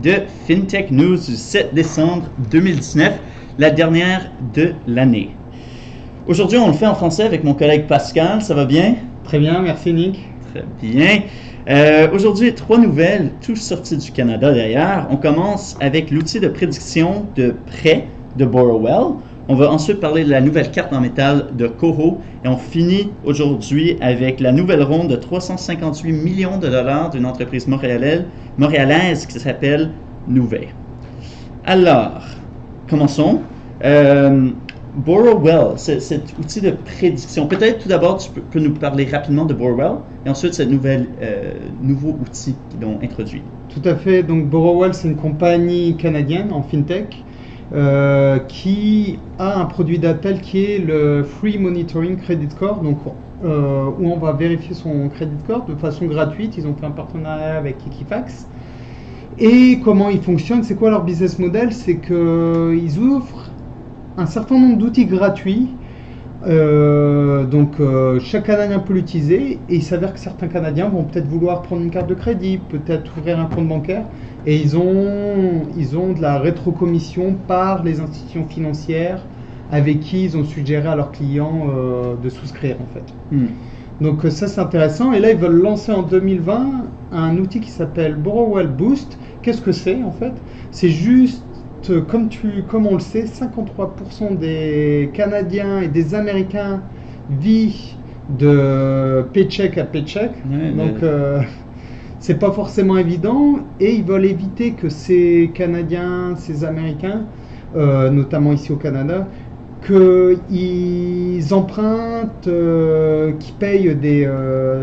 de FinTech News du 7 décembre 2019, la dernière de l'année. Aujourd'hui, on le fait en français avec mon collègue Pascal. Ça va bien? Très bien, merci Nick. Très bien. Aujourd'hui, 3 nouvelles, toutes sorties du Canada d'ailleurs. On commence avec l'outil de prédiction de prêt de Borrowell. On va ensuite parler de la nouvelle carte en métal de Koho. Et on finit aujourd'hui avec la nouvelle ronde de 358 millions de dollars d'une entreprise montréalaise qui s'appelle Nuvei. Alors, commençons. Borrowell, cet outil de prédiction. Peut-être tout d'abord, tu peux nous parler rapidement de Borrowell et ensuite ce nouveau outil qu'ils ont introduit. Tout à fait. Donc Borrowell, c'est une compagnie canadienne en FinTech qui a un produit d'appel qui est le Free Monitoring Credit Score, donc où on va vérifier son credit score de façon gratuite. Ils ont fait un partenariat avec Equifax. Et comment ils fonctionnent, c'est quoi leur business model? C'est qu'ils ouvrent un certain nombre d'outils gratuits, chaque Canadien peut l'utiliser, et il s'avère que certains Canadiens vont peut-être vouloir prendre une carte de crédit, peut-être ouvrir un compte bancaire, et ils ont de la rétrocommission par les institutions financières avec qui ils ont suggéré à leurs clients de souscrire en fait. Donc ça c'est intéressant, et là ils veulent lancer en 2020 un outil qui s'appelle Borrowell Boost. Qu'est-ce que c'est en fait? C'est juste, comme on le sait, 53% des Canadiens et des Américains vivent de paycheck à paycheck. C'est pas forcément évident, et ils veulent éviter que ces Canadiens, ces Américains, notamment ici au Canada, qu'ils empruntent, qu'ils payent des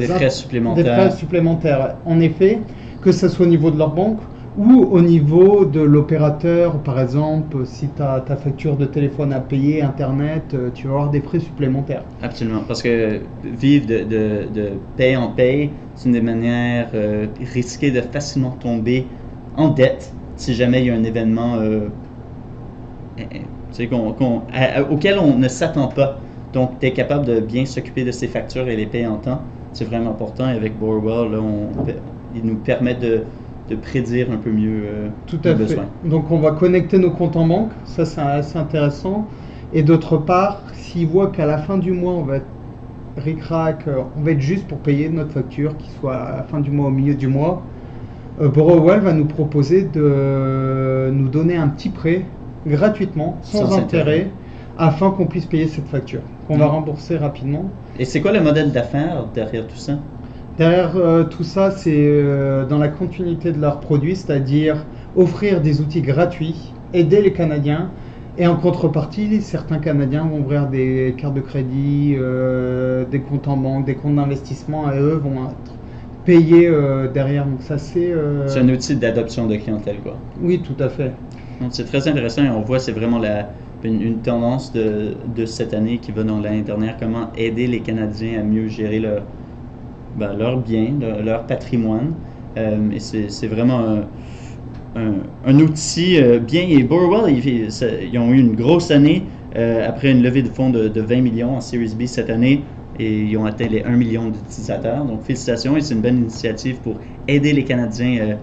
frais supplémentaires. Des frais supplémentaires. En effet, que ce soit au niveau de leur banque ou au niveau de l'opérateur. Par exemple, si tu as ta facture de téléphone à payer, Internet, tu vas avoir des frais supplémentaires. Absolument, parce que vivre de paye en paye, c'est une des manières risquées de facilement tomber en dette si jamais il y a un événement auquel on ne s'attend pas. Donc, tu es capable de bien s'occuper de ses factures et les payer en temps. C'est vraiment important. Et avec Borrowell, là, il nous permet de prédire un peu mieux Tout à fait. besoins. Donc on va connecter nos comptes en banque, ça c'est assez intéressant. Et d'autre part, s'ils voient qu'à la fin du mois on va être ric-rac, on va être juste pour payer notre facture, qui soit à la fin du mois, au milieu du mois, Borrowell va nous proposer de nous donner un petit prêt gratuitement, sans intérêt, afin qu'on puisse payer cette facture, qu'on va rembourser rapidement. Et c'est quoi le modèle d'affaires derrière tout ça? Derrière tout ça, c'est dans la continuité de leurs produits, c'est-à-dire offrir des outils gratuits, aider les Canadiens, et en contrepartie, certains Canadiens vont ouvrir des cartes de crédit, des comptes en banque, des comptes d'investissement, et eux vont être payés derrière. Donc ça, c'est un outil d'adoption de clientèle, quoi. Oui, tout à fait. Donc c'est très intéressant, et on voit c'est vraiment une tendance de cette année qui va dans l'année dernière, comment aider les Canadiens à mieux gérer leurs biens, leur patrimoine. Et c'est vraiment un outil bien. Et Borrowell, ils ont eu une grosse année après une levée de fonds de 20 millions en Series B cette année, et ils ont atteint les 1 million d'utilisateurs. Donc félicitations, et c'est une bonne initiative pour aider les Canadiens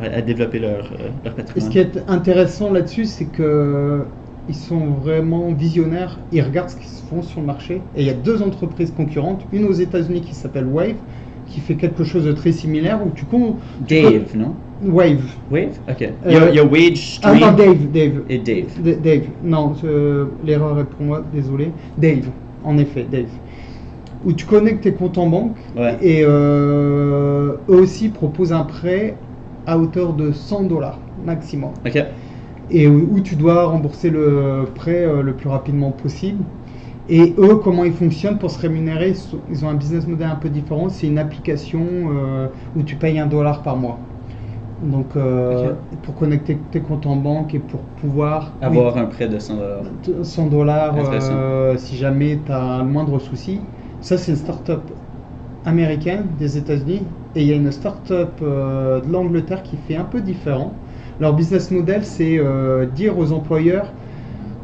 à développer leur patrimoine. Et ce qui est intéressant là-dessus, c'est que ils sont vraiment visionnaires, ils regardent ce qui se fait sur le marché, et il y a 2 entreprises concurrentes, une aux États-Unis qui s'appelle Wave, qui fait quelque chose de très similaire, où Dave, non? Wave. Wave? Ok. Il y a Wage Stream. Ah non, Dave. Et Dave. Dave. Non, l'erreur est pour moi, désolé. Dave, en effet, Dave. Où tu connectes tes comptes en banque, et eux aussi proposent un prêt à hauteur de $100 maximum. Ok. Et où tu dois rembourser le prêt le plus rapidement possible. Et eux, comment ils fonctionnent pour se rémunérer? Ils ont un business model un peu différent. C'est une application où tu payes $1 par mois. Donc, pour connecter tes comptes en banque et pour pouvoir avoir un prêt de $100. $100 si jamais tu as le moindre souci. Ça, c'est une start-up américaine des États-Unis. Et il y a une start-up de l'Angleterre qui fait un peu différent. Leur business model, c'est dire aux employeurs,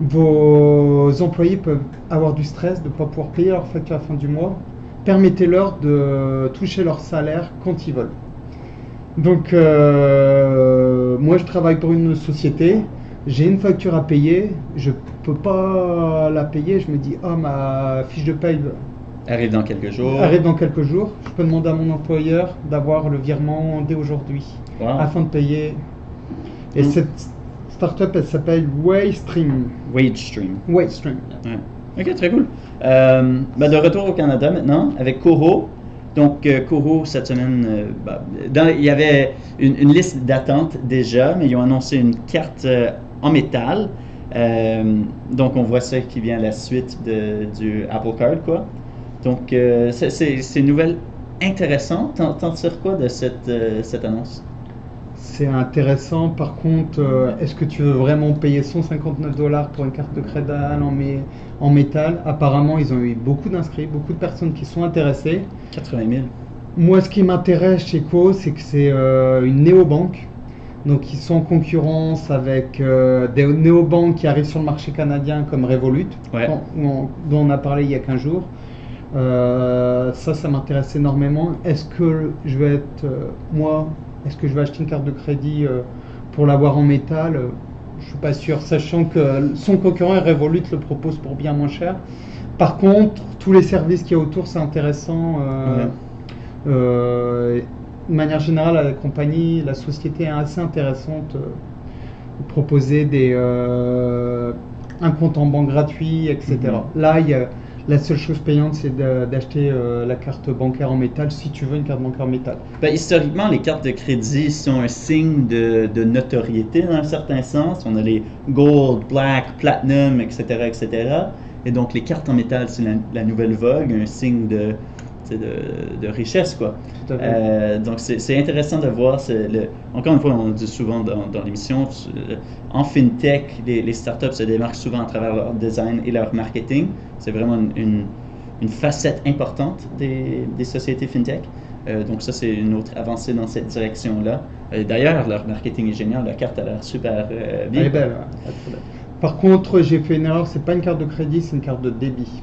vos employés peuvent avoir du stress de ne pas pouvoir payer leur facture à la fin du mois. Permettez-leur de toucher leur salaire quand ils veulent. Donc moi je travaille pour une société, j'ai une facture à payer, je peux pas la payer, je me dis, ah, ma fiche de paye Arrive dans quelques jours. arrive dans quelques jours, je peux demander à mon employeur d'avoir le virement dès aujourd'hui, Wow. afin de payer. Et cette startup, elle s'appelle Waystream. WageStream. Waystream. Ouais. Ok, très cool. De retour au Canada maintenant avec Coro. Donc, Coro, cette semaine, il y avait une liste d'attente déjà, mais ils ont annoncé une carte en métal. Donc, on voit ça qui vient à la suite du Apple Card, quoi. Donc, c'est une nouvelle intéressante. T'en tires quoi de cette annonce? C'est intéressant. Par contre, est-ce que tu veux vraiment payer 159 $ pour une carte de crédit en métal? Apparemment, ils ont eu beaucoup d'inscrits, beaucoup de personnes qui sont intéressées. 80 000. Moi, ce qui m'intéresse chez Co, c'est que c'est une néobanque. Donc, ils sont en concurrence avec des néobanques qui arrivent sur le marché canadien comme Revolut, Ouais. dont on a parlé il y a 15 jours. Ça m'intéresse énormément. Est-ce que je vais est-ce que je vais acheter une carte de crédit pour l'avoir en métal? Je suis pas sûr, sachant que son concurrent Revolut le propose pour bien moins cher. Par contre, tous les services qu'il y a autour, c'est intéressant. De manière générale, la compagnie, la société est assez intéressante. Proposer un compte en banque gratuit, etc. Là, la seule chose payante, c'est d'acheter la carte bancaire en métal si tu veux une carte bancaire en métal. Historiquement, les cartes de crédit sont un signe de notoriété dans un certain sens. On a les Gold, Black, Platinum, etc., etc. Et donc, les cartes en métal, c'est la nouvelle vogue, un signe de richesse, quoi. Tout à fait. Donc, c'est intéressant de voir. Encore une fois, on dit souvent dans l'émission, en FinTech, les startups se démarquent souvent à travers leur design et leur marketing. C'est vraiment une facette importante des sociétés FinTech. Donc, ça, c'est une autre avancée dans cette direction-là. D'ailleurs, leur marketing est génial. La carte a l'air super bien. Elle est belle, ouais, pas de problème. Par contre, j'ai fait une erreur, c'est pas une carte de crédit, c'est une carte de débit.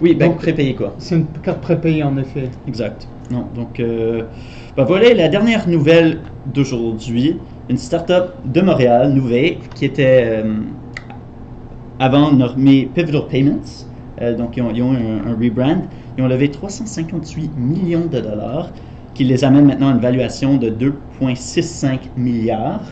Oui, Donc, prépayé, quoi. C'est une carte prépayée, en effet. Exact. Non, donc, voilà la dernière nouvelle d'aujourd'hui. Une start-up de Montréal, Nuvei, qui était avant nommée Pivotal Payments. Donc, ils ont eu un rebrand. Ils ont levé 358 millions de dollars, qui les amène maintenant à une valuation de 2,65 milliards,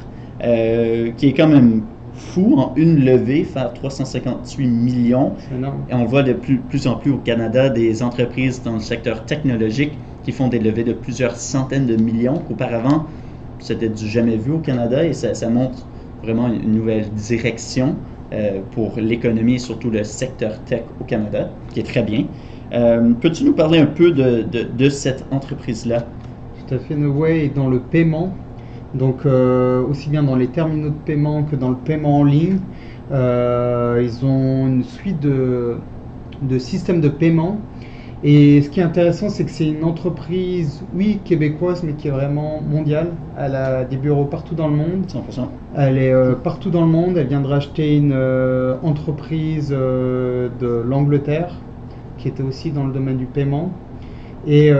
qui est quand même fou en une levée, faire 358 millions. C'est énorme. Et on voit de plus en plus au Canada des entreprises dans le secteur technologique qui font des levées de plusieurs centaines de millions, qu'auparavant, c'était du jamais vu au Canada, et ça montre vraiment une nouvelle direction pour l'économie et surtout le secteur tech au Canada, qui est très bien. Peux-tu nous parler un peu de cette entreprise-là? Tout à fait. Nuvei est dans le paiement. Donc, aussi bien dans les terminaux de paiement que dans le paiement en ligne. Ils ont une suite de systèmes de paiement. Et ce qui est intéressant, c'est que c'est une entreprise, oui, québécoise, mais qui est vraiment mondiale. Elle a des bureaux partout dans le monde. 100%. Elle est partout dans le monde. Elle vient de racheter une entreprise de l'Angleterre, qui était aussi dans le domaine du paiement. Et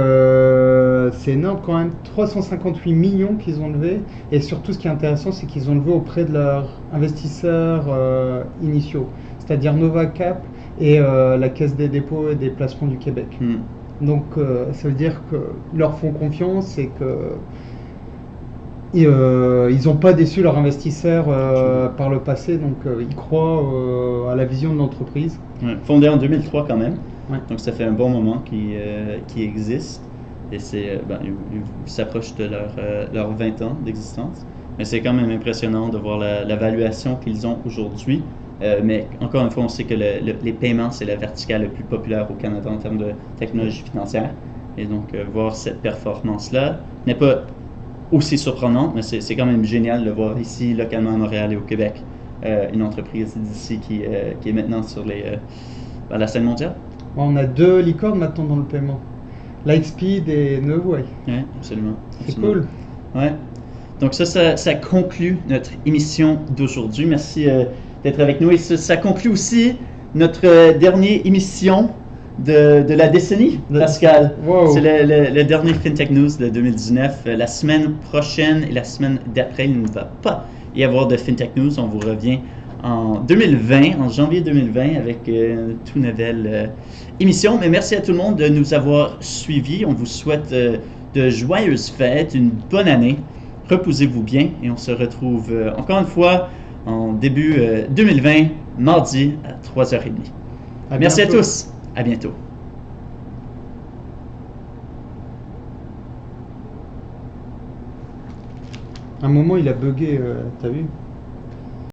c'est énorme quand même, 358 millions qu'ils ont levés. Et surtout, ce qui est intéressant, c'est qu'ils ont levé auprès de leurs investisseurs initiaux, c'est-à-dire Novacap et la Caisse des dépôts et des placements du Québec. Donc, ça veut dire que leur font confiance et que ils n'ont pas déçu leurs investisseurs par le passé. Donc, ils croient à la vision de l'entreprise. Ouais. Fondé en 2003 quand même. Ouais. Donc, ça fait un bon moment qui existe. Et ils s'approchent de leurs 20 ans d'existence. Mais c'est quand même impressionnant de voir la valuation qu'ils ont aujourd'hui. Mais encore une fois, on sait que les paiements, c'est la verticale la plus populaire au Canada en termes de technologie financière. Et donc, voir cette performance-là n'est pas aussi surprenante, mais c'est quand même génial de voir ici, localement à Montréal et au Québec, une entreprise d'ici qui est maintenant sur la scène mondiale. On a 2 licornes maintenant dans le paiement. Lightspeed et Nuvei. Oui, absolument. C'est cool. Ouais. Donc ça conclut notre émission d'aujourd'hui. Merci d'être avec nous. Et ça conclut aussi notre dernière émission de la décennie, Pascal. Wow. C'est le dernier FinTech News de 2019. La semaine prochaine et la semaine d'après, il ne va pas y avoir de FinTech News. On vous revient en 2020, en janvier 2020, avec une toute nouvelle émission. Mais merci à tout le monde de nous avoir suivis. On vous souhaite de joyeuses fêtes, une bonne année. Reposez-vous bien et on se retrouve encore une fois en début 2020, mardi à 3h30. Merci à tous. À bientôt. À un moment, il a bugué, t'as vu?